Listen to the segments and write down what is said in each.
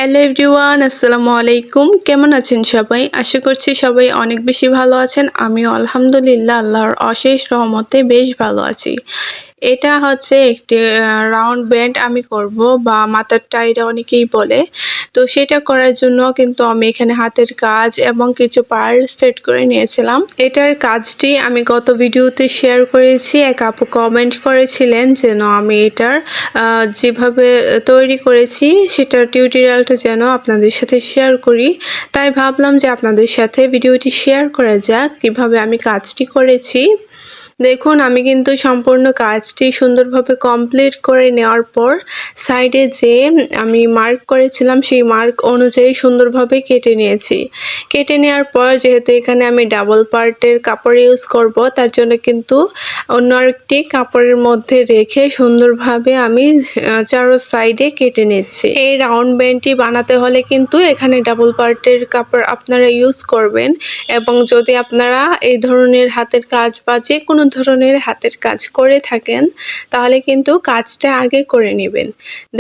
Hello everyone, আসসালামু আলাইকুম। কেমন আছেন সবাই? আশা করছি সবাই অনেক বেশি ভালো আছেন। আমিও আলহামদুলিল্লাহ আল্লাহর অশেষ রহমতে বেশ ভালো আছি। এটা হচ্ছে একটি রাউন্ড ব্যান্ড আমি করব, বা মাথার টাইরা অনেকেই বলে। তো সেটা করার জন্য কিন্তু আমি এখানে হাতের কাজ এবং কিছু পার্ল সেট করে নিয়েছিলাম। এটার কাজটি আমি গত ভিডিওতে শেয়ার করেছি। এক আপু কমেন্ট করেছিলেন যেন আমি এটার যেভাবে তৈরি করেছি সেটার টিউটোরিয়ালটা যেন আপনাদের সাথে শেয়ার করি। তাই ভাবলাম যে আপনাদের সাথে ভিডিওটি শেয়ার করা যাক কিভাবে আমি কাজটি করেছি। দেখুন, আমি কিন্তু সম্পূর্ণ কাজটি সুন্দরভাবে কমপ্লিট করে নেওয়ার পর সাইডে যে আমি মার্ক করেছিলাম সেই মার্ক অনুযায়ী সুন্দরভাবে কেটে নিয়েছি। কেটে নেওয়ার পর যেহেতু এখানে আমি ডাবল পার্টের কাপড় ইউজ করব, তার জন্য কিন্তু অন্য আরেকটি কাপড়ের মধ্যে রেখে সুন্দরভাবে আমি চারো সাইডে কেটে নিচ্ছি। এই রাউন্ড ব্যান্ডটি বানাতে হলে কিন্তু এখানে ডাবল পার্টের কাপড় আপনারা ইউজ করবেন, এবং যদি আপনারা এই ধরনের হাতের কাজ বা যে কোনো ধরনের হাতের কাজ করে থাকেন তাহলে কিন্তু কাজটা আগে করে নেবেন।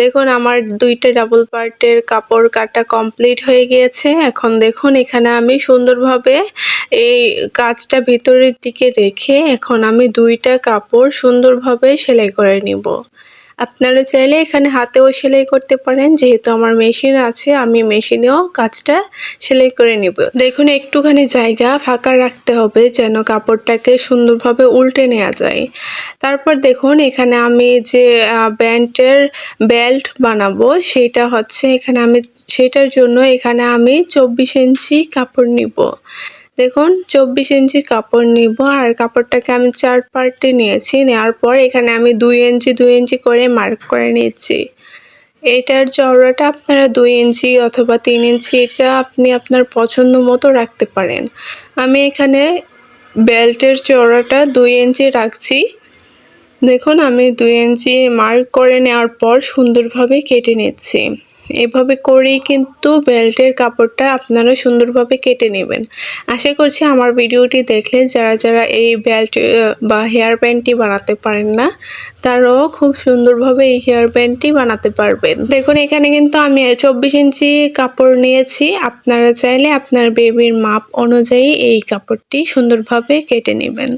দেখুন, আমার দুইটা ডাবল পার্টের কাপড় কাটা কমপ্লিট হয়ে গিয়েছে। এখন দেখুন, এখানে আমি সুন্দরভাবে এই কাজটা ভিতরের দিকে রেখে এখন আমি দুইটা কাপড় সুন্দরভাবে সেলাই করে নিব। আপনারা চাইলে এখানে হাতেও সেলাই করতে পারেন, যেহেতু আমার মেশিন আছে আমি মেশিনেও কাজটা সেলাই করে নিব। দেখুন, একটুখানি জায়গা ফাঁকা রাখতে হবে যেন কাপড়টাকে সুন্দরভাবে উল্টে নেওয়া যায়। তারপর দেখুন, এখানে আমি যে ব্যান্ডের বেল্ট বানাবো সেটা হচ্ছে সেটার জন্য এখানে আমি 24 ইঞ্চি কাপড় নিব। দেখুন, 24 ইঞ্চি কাপড় নিব, আর কাপড়টাকে আমি 4 পার্টে নিয়েছি। নেওয়ার পর এখানে আমি 2 ইঞ্চি করে মার্ক করে নিচ্ছি। এটার চওড়াটা আপনারা 2 ইঞ্চি অথবা 3 ইঞ্চি, এটা আপনি আপনার পছন্দ মতো রাখতে পারেন। আমি এখানে বেল্টের চওড়াটা 2 ইঞ্চি রাখছি। দেখুন, আমি 2 ইঞ্চি মার্ক করে নেওয়ার পর সুন্দরভাবে কেটে নিচ্ছি। এভাবে করেই কিন্তু বেল্টের কাপড়টা আপনারা সুন্দরভাবে কেটে নেবেন। আশা করছি আমার ভিডিওটি দেখলে যারা এই বেল্ট বা হেয়ার ব্যান্ডটি বানাতে পারেন না তারাও খুব সুন্দরভাবে এই হেয়ার ব্যান্ডটি বানাতে পারবেন। দেখুন, এখানে কিন্তু আমি 24 ইঞ্চি কাপড় নিয়েছি। আপনারা চাইলে আপনার বেবির মাপ অনুযায়ী এই কাপড়টি সুন্দরভাবে কেটে নেবেন,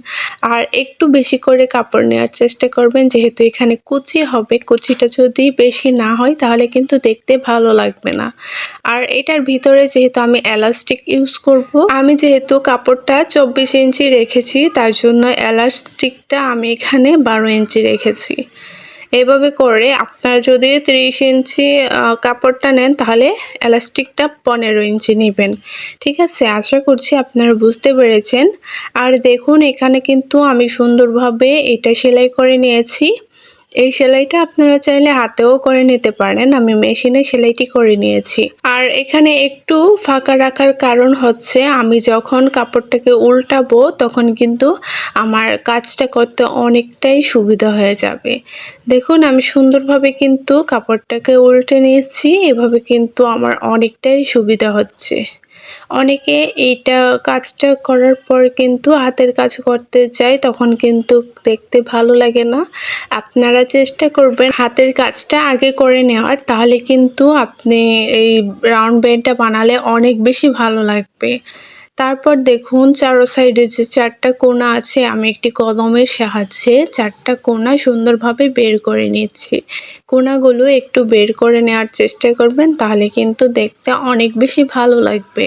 আর একটু বেশি করে কাপড় নেওয়ার চেষ্টা করবেন, যেহেতু এখানে কুচি হবে। কুচিটা যদি বেশি না হয় তাহলে কিন্তু দেখতে ভালো লাগবে না। আর এটার ভিতরে যেহেতু আমি এলাস্টিক ইউজ করব, আমি যেহেতু কাপড়টা 24 ইঞ্চি রেখেছি তার জন্য এলাস্টিকটা আমি এখানে 12 ইঞ্চি রেখেছি। এভাবে করে আপনারা যদি 30 ইঞ্চি কাপড়টা নেন তাহলে এলাস্টিকটা 15 ইঞ্চি নেবেন। ঠিক আছে, আশা করছি আপনারা বুঝতে পেরেছেন। আর দেখুন, এখানে কিন্তু আমি সুন্দরভাবে এটা সেলাই করে নিয়েছি। এই সেলাইটা আপনারা চাইলে হাতেও করে নিতে পারেন, আমি মেশিনে সেলাইটি করে নিয়েছি। আর এখানে একটু ফাঁকা রাখার কারণ হচ্ছে আমি যখন কাপড়টাকে উল্টাবো তখন কিন্তু আমার কাজটা করতে অনেকটাই সুবিধা হয়ে যাবে। দেখুন, আমি সুন্দরভাবে কিন্তু কাপড়টাকে উল্টে নিয়েছি। এভাবে কিন্তু আমার অনেকটাই সুবিধা হচ্ছে। অনেকে এইটা কাজটা করার পর কিন্তু হাতের কাজ করতে যায়, তখন কিন্তু দেখতে ভালো লাগে না। আপনারা চেষ্টা করবেন হাতের কাজটা আগে করে নেওয়ার, তাহলে কিন্তু আপনি এই রাউন্ড ব্যান্ডটা বানালে অনেক বেশি ভালো লাগবে। তারপর দেখুন, চারো সাইডে যে 4টা কোণা আছে আমি একটি কলমের সাহায্যে 4টা কোণা সুন্দরভাবে বের করে নিচ্ছি। কোণাগুলো একটু বের করে নেওয়ার চেষ্টা করবেন, তাহলে কিন্তু দেখতে অনেক বেশি ভালো লাগবে।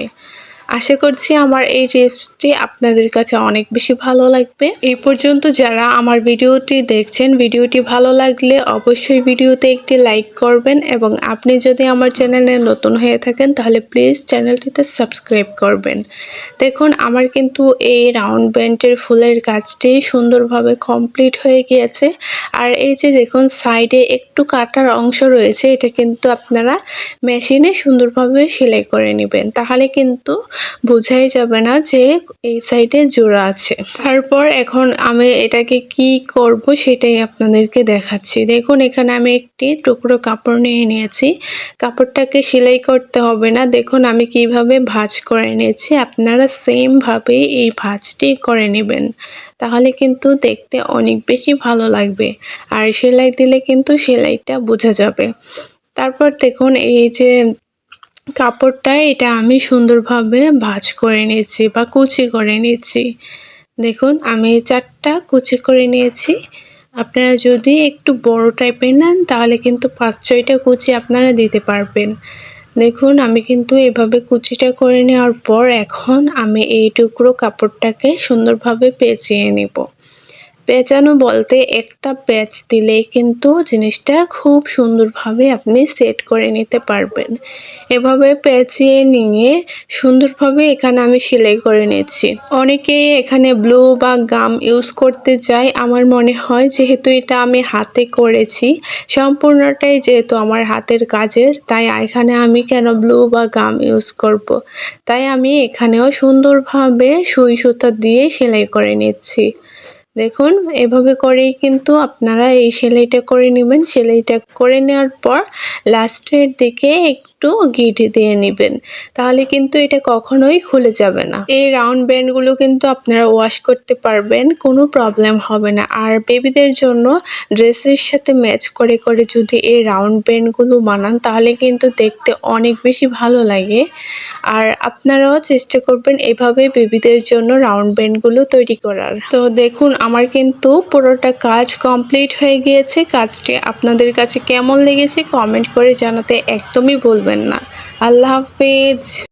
আশা করছি আমার এই টিপসটি আপনাদের কাছে অনেক বেশি ভালো লাগবে। এই পর্যন্ত যারা আমার ভিডিওটি দেখছেন, ভিডিওটি ভালো লাগলে অবশ্যই ভিডিওতে একটি লাইক করবেন, এবং আপনি যদি আমার চ্যানেলে নতুন হয়ে থাকেন তাহলে প্লিজ চ্যানেলটিতে সাবস্ক্রাইব করবেন। দেখুন, আমার কিন্তু এই রাউন্ড ব্যান্ডের ফুলের কাজটি সুন্দরভাবে কমপ্লিট হয়ে গিয়েছে। আর এই যে দেখুন, সাইডে একটু কাটার অংশ রয়েছে, এটা কিন্তু আপনারা মেশিনে সুন্দরভাবে সেলাই করে নেবেন, তাহলে কিন্তু বোঝাই যাবে না যে এই সাইডে জোড়া আছে। তারপর এখন আমি এটাকে কি করব সেটাই আপনাদেরকে দেখাচ্ছি। দেখুন, এখানে আমি একটি টুকরো কাপড় নিয়ে নিয়েছি। কাপড়টাকে সেলাই করতে হবে না। দেখুন আমি কিভাবে ভাঁজ করে নিয়েছি, আপনারা সেম ভাবে এই ভাঁজটি করে নেবেন, তাহলে কিন্তু দেখতে অনেক বেশি ভালো লাগবে। আর সেলাই দিলে কিন্তু সেলাইটা বোঝা যাবে। তারপর দেখুন, এই যে কাপড়টা এটা আমি সুন্দরভাবে ভাঁজ করে নিয়েছি বা কুচি করে নিয়েছি। দেখুন আমি ৪ টা কুচি করে নিয়েছি। আপনারা যদি একটু বড় টাইপের নেন তাহলে কিন্তু ৫-৬ টা কুচি আপনারা দিতে পারবেন। দেখুন আমি কিন্তু এভাবে কুচিটা করে নেওয়ার পর এখন আমি এই টুকরো কাপড়টাকে সুন্দরভাবে পেঁচিয়ে নিব। পেঁচানো বলতে একটা প্যাচ দিলেই কিন্তু জিনিসটা খুব সুন্দরভাবে আপনি সেট করে নিতে পারবেন। এভাবে পেঁচিয়ে নিয়ে সুন্দরভাবে এখানে আমি সেলাই করে নিচ্ছি। অনেকেই এখানে ব্লু বা গাম ইউজ করতে চায়। আমার মনে হয় যেহেতু এটা আমি হাতে করেছি, সম্পূর্ণটাই যেহেতু আমার হাতের কাজের, তাই এখানে আমি কেন ব্লু বা গাম ইউজ করব। তাই আমি এখানেও সুন্দরভাবে সুই সুতা দিয়ে সেলাই করে নিচ্ছি। দেখুন এভাবে করেই কিন্তু আপনারা এই সেলাইটা করে নেবেন। সেলাইটা করে নেওয়ার পর লাস্টের দিকে একটু গিঁট দিয়ে নেবেন। তাহলে কিন্তু এটা কখনোই খুলে যাবে না। এই রাউন্ড ব্যান্ডগুলো কিন্তু আপনারা ওয়াশ করতে পারবেন, কোনো প্রবলেম হবে না। আর বেবিদের জন্য ড্রেসের সাথে ম্যাচ করে করে যদি এই রাউন্ড ব্যান্ডগুলো বানান তাহলে কিন্তু দেখতে অনেক বেশি ভালো লাগে। আর আপনারাও চেষ্টা করবেন এভাবে বেবিদের জন্য রাউন্ড ব্যান্ডগুলো তৈরি করার। তো দেখুন আমার কিন্তু পুরোটা কাজ কমপ্লিট হয়ে গিয়েছে। কাজটি আপনাদের কাছে কেমন লেগেছে কমেন্ট করে জানাতে একদমই ভুলবেন না। আল্লাহ হাফেজ।